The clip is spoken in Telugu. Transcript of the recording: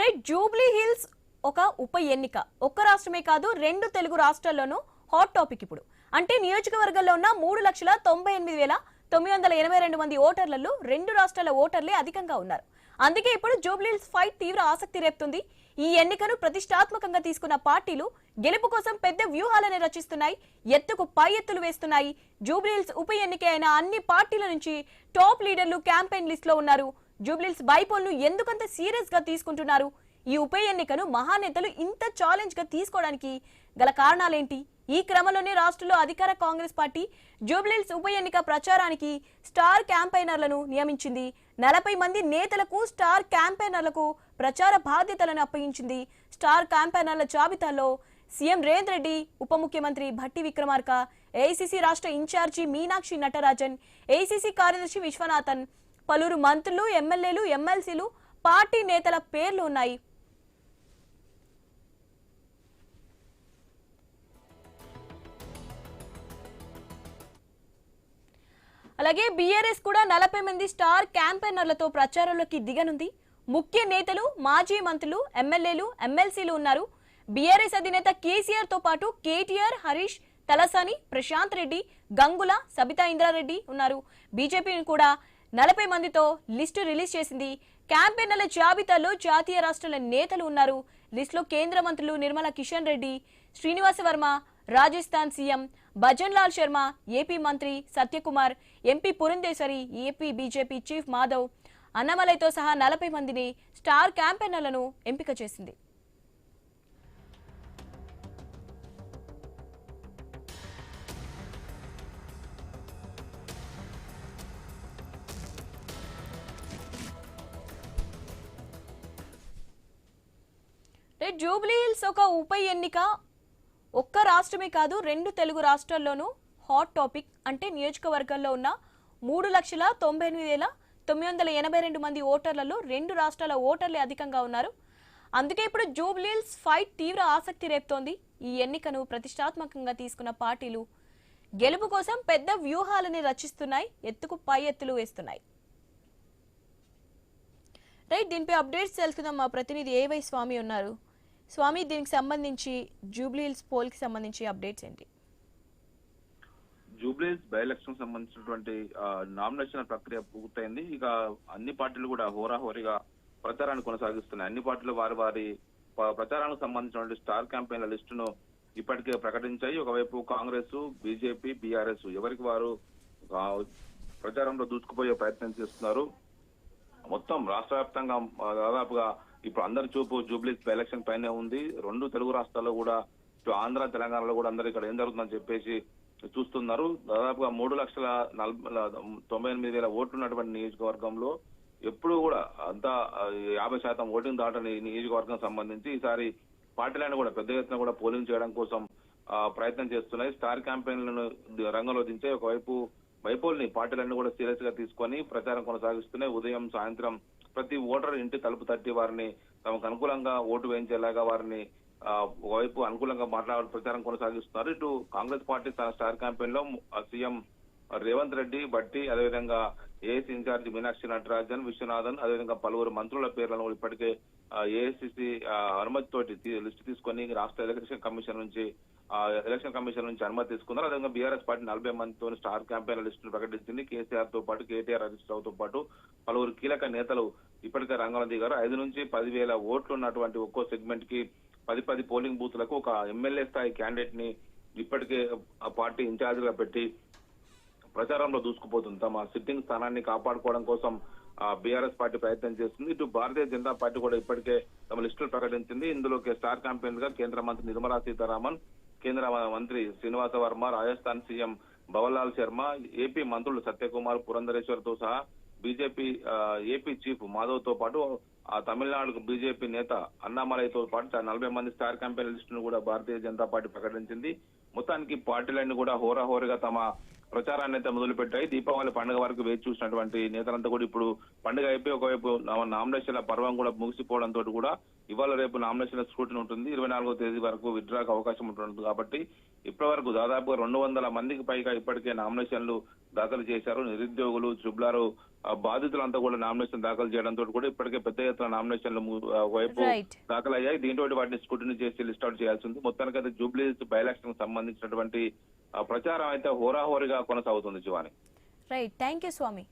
రైట్, జూబ్లీ హిల్స్ ఒక ఉప ఎన్నిక ఒక్క రాష్ట్రమే కాదు, రెండు తెలుగు రాష్ట్రాల్లోనూ హాట్ టాపిక్. ఇప్పుడు అంటే నియోజకవర్గంలో ఉన్న 3,98,982 మంది ఓటర్లలో రెండు రాష్ట్రాల ఓటర్లే అధికంగా ఉన్నారు. అందుకే ఇప్పుడు జూబ్లీ హిల్స్ ఫైట్ తీవ్ర ఆసక్తి రేపుతుంది. ఈ ఎన్నికను ప్రతిష్టాత్మకంగా తీసుకున్న పార్టీలు గెలుపు కోసం పెద్ద వ్యూహాలను రచిస్తున్నాయి, ఎత్తుకు పై ఎత్తులు వేస్తున్నాయి. జూబ్లీ హిల్స్ ఉప ఎన్నిక అయిన అన్ని పార్టీల నుంచి టాప్ లీడర్లు క్యాంపెయిన్ లిస్ట్ లో ఉన్నారు. జూబ్లీ హిల్స్ బైపోల్ ను ఎందుకంత సీరియస్ గా తీసుకుంటున్నారు? ఈ ఉప ఎన్నికను మహానేతలు ఇంత ఛాలెంజ్ గా తీసుకోవడానికి గల కారణాలేంటి? ఈ క్రమంలోనే రాష్ట్రంలో అధికార కాంగ్రెస్ పార్టీ జూబ్లీ హిల్స్ ఉప ఎన్నిక ప్రచారానికి స్టార్ క్యాంపెయినర్లను నియమించింది. 40 మంది నేతలకు, స్టార్ క్యాంపెయినర్లకు ప్రచార బాధ్యతలను అప్పగించింది. స్టార్ క్యాంపెయినర్ల జాబితాలో సీఎం రేవంత్ రెడ్డి, ఉప ముఖ్యమంత్రి భట్టి విక్రమార్క, ఏఐసీసీ రాష్ట్ర ఇన్ఛార్జి మీనాక్షి నటరాజన్, ఏఐసీసీ కార్యదర్శి విశ్వనాథన్, పలువురు మంత్రులు, ఎమ్మెల్యేలు, ఎమ్మెల్సీలు, పార్టీ నేతల పేర్లు ఉన్నాయి. అలాగే బీఆర్ఎస్ కూడా 40 మంది స్టార్ క్యాంపెయినర్లతో ప్రచారంలోకి దిగనుంది. ముఖ్య నేతలు, మాజీ మంత్రులు, ఎమ్మెల్యేలు, ఎమ్మెల్సీలు ఉన్నారు. బీఆర్ఎస్ అధినేత కేసీఆర్ తో పాటు కేటీఆర్, హరీష్, తలసాని, ప్రశాంత్ రెడ్డి, గంగుల, సబితా ఇంద్రారెడ్డి ఉన్నారు. బీజేపీ కూడా 40 మందితో లిస్టు రిలీజ్ చేసింది. క్యాంపెయినర్ల జాబితాలో జాతీయ రాష్ట్రాల నేతలు ఉన్నారు. లిస్టులో కేంద్ర మంత్రులు నిర్మలా కిషన్ రెడ్డి, శ్రీనివాస వర్మ, రాజస్థాన్ సీఎం భజన్ లాల్ శర్మ, ఏపీ మంత్రి Satyakumar, MP Purandeswari, AP BJP chief Madhav, అన్నమలైతో సహా 40 మందిని స్టార్ క్యాంపెయినర్లను ఎంపిక చేసింది. జూబ్లీ హిల్స్ ఒక ఉప ఎన్నిక ఒక్క రాష్ట్రమే కాదు, రెండు తెలుగు రాష్ట్రాల్లోనూ హాట్ టాపిక్. అంటే నియోజకవర్గాల్లో ఉన్న 3,98,982 మంది ఓటర్లలో రెండు రాష్ట్రాల ఓటర్లే అధికంగా ఉన్నారు. అందుకే ఇప్పుడు జూబ్లీ హిల్స్ ఫైట్ తీవ్ర ఆసక్తి రేపుతోంది. ఈ ఎన్నికను ప్రతిష్టాత్మకంగా తీసుకున్న పార్టీలు గెలుపు కోసం పెద్ద వ్యూహాలని రచిస్తున్నాయి, ఎత్తుకు పై ఎత్తులు వేస్తున్నాయి. రైట్, దీనిపై అప్డేట్స్ తెలుసుకుందాం. మా ప్రతినిధి ఏవై స్వామి ఉన్నారు. స్వామి, దీనికి సంబంధించి జూబ్లీ హిల్స్ పోల్ కి సంబంధించి అప్డేట్స్ ఏంటి? జూబ్లీ హిల్స్ బై ఎలక్షన్ సంబంధించినటువంటి నామినేషన్ ప్రక్రియ పూర్తయింది. ఇక అన్ని పార్టీలు కూడా హోరాహోరీగా ప్రచారాన్ని కొనసాగిస్తున్నాయి. అన్ని పార్టీలు వారి వారి ప్రచారానికి సంబంధించినటువంటి స్టార్ క్యాంపెయిన్ల లిస్టును ఇప్పటికే ప్రకటించాయి. ఒకవైపు కాంగ్రెస్, బీజేపీ, బీఆర్ఎస్ ఎవరికి వారు ప్రచారంలో దూసుకుపోయే ప్రయత్నం చేస్తున్నారు. మొత్తం రాష్ట్ర వ్యాప్తంగా దాదాపుగా ఇప్పుడు అందరి చూపు జూబ్లీ హిల్స్ ఎలక్షన్ పైనే ఉంది. రెండు తెలుగు రాష్ట్రాల్లో కూడా, ఇటు ఆంధ్ర, తెలంగాణలో కూడా అందరూ ఇక్కడ ఏం జరుగుతుందని చెప్పేసి చూస్తున్నారు. దాదాపుగా 3,98,000 ఓట్లు ఉన్నటువంటి నియోజకవర్గంలో ఎప్పుడు కూడా అంతా 50% ఓటింగ్ దాటని నియోజకవర్గం సంబంధించి ఈసారి పార్టీలను కూడా పెద్ద ఎత్తున కూడా పోలింగ్ చేయడం కోసం ప్రయత్నం చేస్తున్నాయి. స్టార్ క్యాంపెయిన్లను రంగంలో దించే ఒకవైపు బైపోల్ని పార్టీలన్నీ కూడా సీరియస్ గా తీసుకొని ప్రచారం కొనసాగిస్తున్నాయి. ఉదయం, సాయంత్రం ప్రతి ఓటర్ ఇంటి తలుపు తట్టి వారిని తమకు అనుకూలంగా ఓటు వేయించేలాగా వారిని ఒకవైపు అనుకూలంగా ప్రచారం కొనసాగిస్తున్నారు. ఇటు కాంగ్రెస్ పార్టీ తన స్టార్ క్యాంపెయిన్ లో సీఎం రేవంత్ రెడ్డి, భట్టి, అదేవిధంగా ఏఐసీ ఇన్ఛార్జి మీనాక్షి నటరాజన్, విశ్వనాథన్, అదేవిధంగా పలువురు మంత్రుల పేర్లను ఇప్పటికే ఏఐసీసీ అనుమతి తోటి లిస్టు తీసుకొని రాష్ట్ర ఎలక్షన్ కమిషన్ నుంచి అనుమతి తీసుకున్నారు. అదేవిధంగా బీఆర్ఎస్ పార్టీ 40 మందితో స్టార్ క్యాంపెయిన్ లిస్టును ప్రకటించింది. కేసీఆర్ తో పాటు, కేటీఆర్, హరీష్ రావుతో పాటు పలువురు కీలక నేతలు ఇప్పటికే రంగంలో దిగారు. 5 నుంచి 10,000 ఓట్లు ఉన్నటువంటి ఒక్కో సెగ్మెంట్ కి 10 పోలింగ్ బూత్లకు ఒక ఎమ్మెల్యే స్థాయి క్యాండిడేట్ ని ఇప్పటికే ఆ పార్టీ ఇన్ఛార్జిగా పెట్టి ప్రచారంలో దూసుకుపోతుంది. తమ సిట్టింగ్ స్థానాన్ని కాపాడుకోవడం కోసం బీఆర్ఎస్ పార్టీ ప్రయత్నం చేస్తుంది. ఇటు భారతీయ జనతా పార్టీ కూడా ఇప్పటికే తమ లిస్టులు ప్రకటించింది. ఇందులో స్టార్ క్యాంపెయిన్ గా కేంద్ర మంత్రి నిర్మలా సీతారామన్, కేంద్ర మంత్రి శ్రీనివాస వర్మ, రాజస్థాన్ సీఎం భవన్ లాల్ శర్మ, ఏపీ మంత్రులు సత్యకుమార్, పురంధరేశ్వర్ తో సహా బీజేపీ ఏపీ చీఫ్ మాధవ్ తో పాటు తమిళనాడు బీజేపీ నేత అన్నామలైతో పాటు 40 మంది స్టార్ క్యాంపెయిన్ లిస్టును కూడా భారతీయ జనతా పార్టీ ప్రకటించింది. మొత్తానికి పార్టీలన్నీ కూడా హోరాహోరీగా తమ ప్రచారాన్ని అయితే మొదలుపెట్టాయి. దీపావళి పండుగ వరకు వేచి చూసినటువంటి నేతలంతా కూడా ఇప్పుడు పండుగ అయిపోయి ఒకవైపు నామినేషన్ల పర్వం కూడా ముగిసిపోవడంతో కూడా ఇవాళ రేపు నామినేషన్ల స్క్రూటినీ ఉంటుంది. 24వ తేదీ వరకు విత్డ్రాకు అవకాశం ఉంటుంది. కాబట్టి ఇప్పటి వరకు దాదాపుగా 200 మందికి పైగా ఇప్పటికే నామినేషన్లు దాఖలు చేశారు. నిరుద్యోగులు, ట్రిబులారు బాధితులంతా కూడా నామినేషన్ దాఖలు చేయడంతో కూడా ఇప్పటికే పెద్ద ఎత్తున నామినేషన్లు వైపు దాఖలయ్యాయి. దీంతో వాటిని స్క్రూటినీ చేసి లిస్ట్ అవుట్ చేయాల్సి ఉంది. మొత్తానికైతే జూబ్లీహిల్స్ బై ఎలక్షన్ సంబంధించినటువంటి ప్రచారం అయితే హోరాహోరీగా కొనసాగుతుంది Shivani. Right, thank you Swamy.